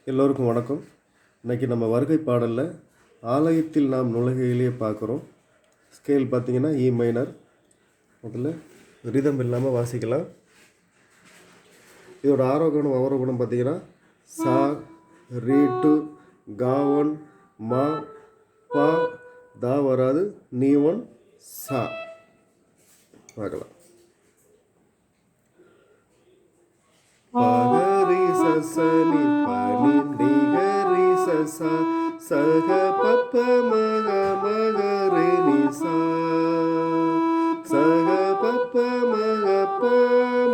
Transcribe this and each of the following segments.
எல்லோருக்கும் வணக்கம். இன்றைக்கி நம்ம வருகை பாடலில் ஆலயத்தில் நாம் நுழைகையிலேயே பார்க்குறோம். ஸ்கேல் பார்த்திங்கன்னா இ மைனர். முதல்ல ரிதம் இல்லாமல் வாசிக்கலாம். இதோட ஆரோகணம் அவரோகணம் பார்த்திங்கன்னா சா, ரீட்டு, காவன், மா, பா, தா வராது, நீவன், சா பார்க்கலாம். பகரி சசனி பனி நிகரி சசா சக பப்ப மக மகரி நிசா சக பப்ப மக ப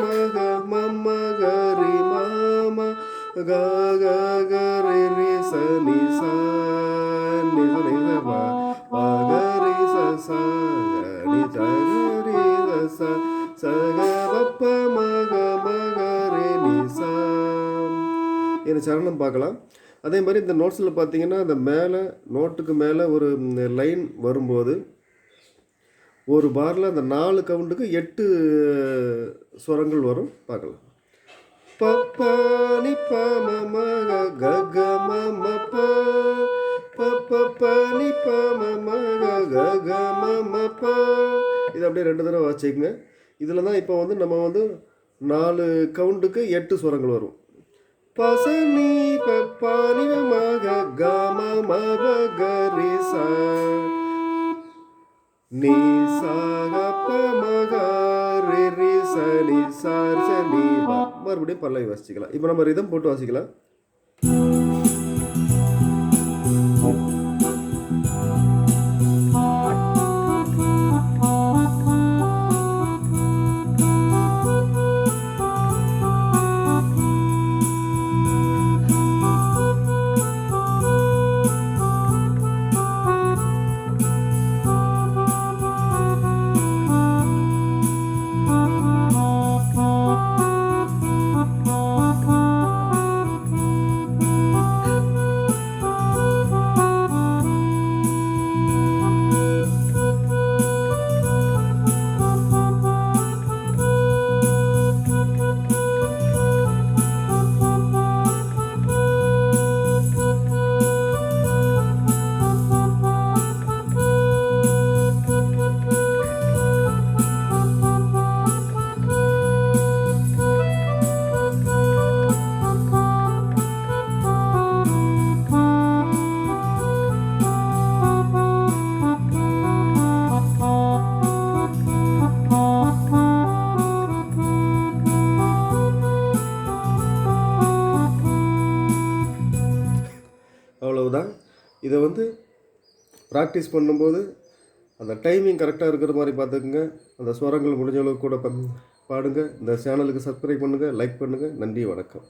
மக மம்மகரி மாம கரி ரிச நிசா நிச நிச பகரி சசா கரி சகரி சசா சக பப்ப மக மகரி நிசா என சரணம் பார்க்கலாம். அதே மாதிரி இந்த நோட்ஸில் பார்த்தீங்கன்னா அந்த மேலே நோட்டுக்கு மேலே ஒரு லைன் வரும்போது ஒரு பாரில் அந்த 4 கவுண்டுக்கு 8 ஸ்வரங்கள் வரும். பார்க்கலாம். பப்பானி பம கக மம பப்பனி பம கக மம ப. இது அப்படியே 2 தடவை வாசிக்குங்க. இதில் தான் இப்போ வந்து நம்ம வந்து 4 கவுண்டுக்கு 8 ஸ்வரங்கள் வரும். பசனி பப்பானி மக கம மப கரிசா நீ சாக பமக ரி சனி சார் சனி. மறுபடியும் பல்லவி வாசிக்கலாம். இப்போ நம்ம ரிதம் போட்டு வாசிக்கலாம். அவ்வளவுதான். இதை வந்து ப்ராக்டிஸ் பண்ணும்போது அந்த டைமிங் கரெக்டாக இருக்கிற மாதிரி பார்த்துக்குங்க. அந்த ஸ்வரங்கள் முடிஞ்ச அளவுக்கு கூட பாடுங்க. இந்த சேனலுக்கு சப்ஸ்கிரைப் பண்ணுங்கள், லைக் பண்ணுங்கள். நன்றி, வணக்கம்.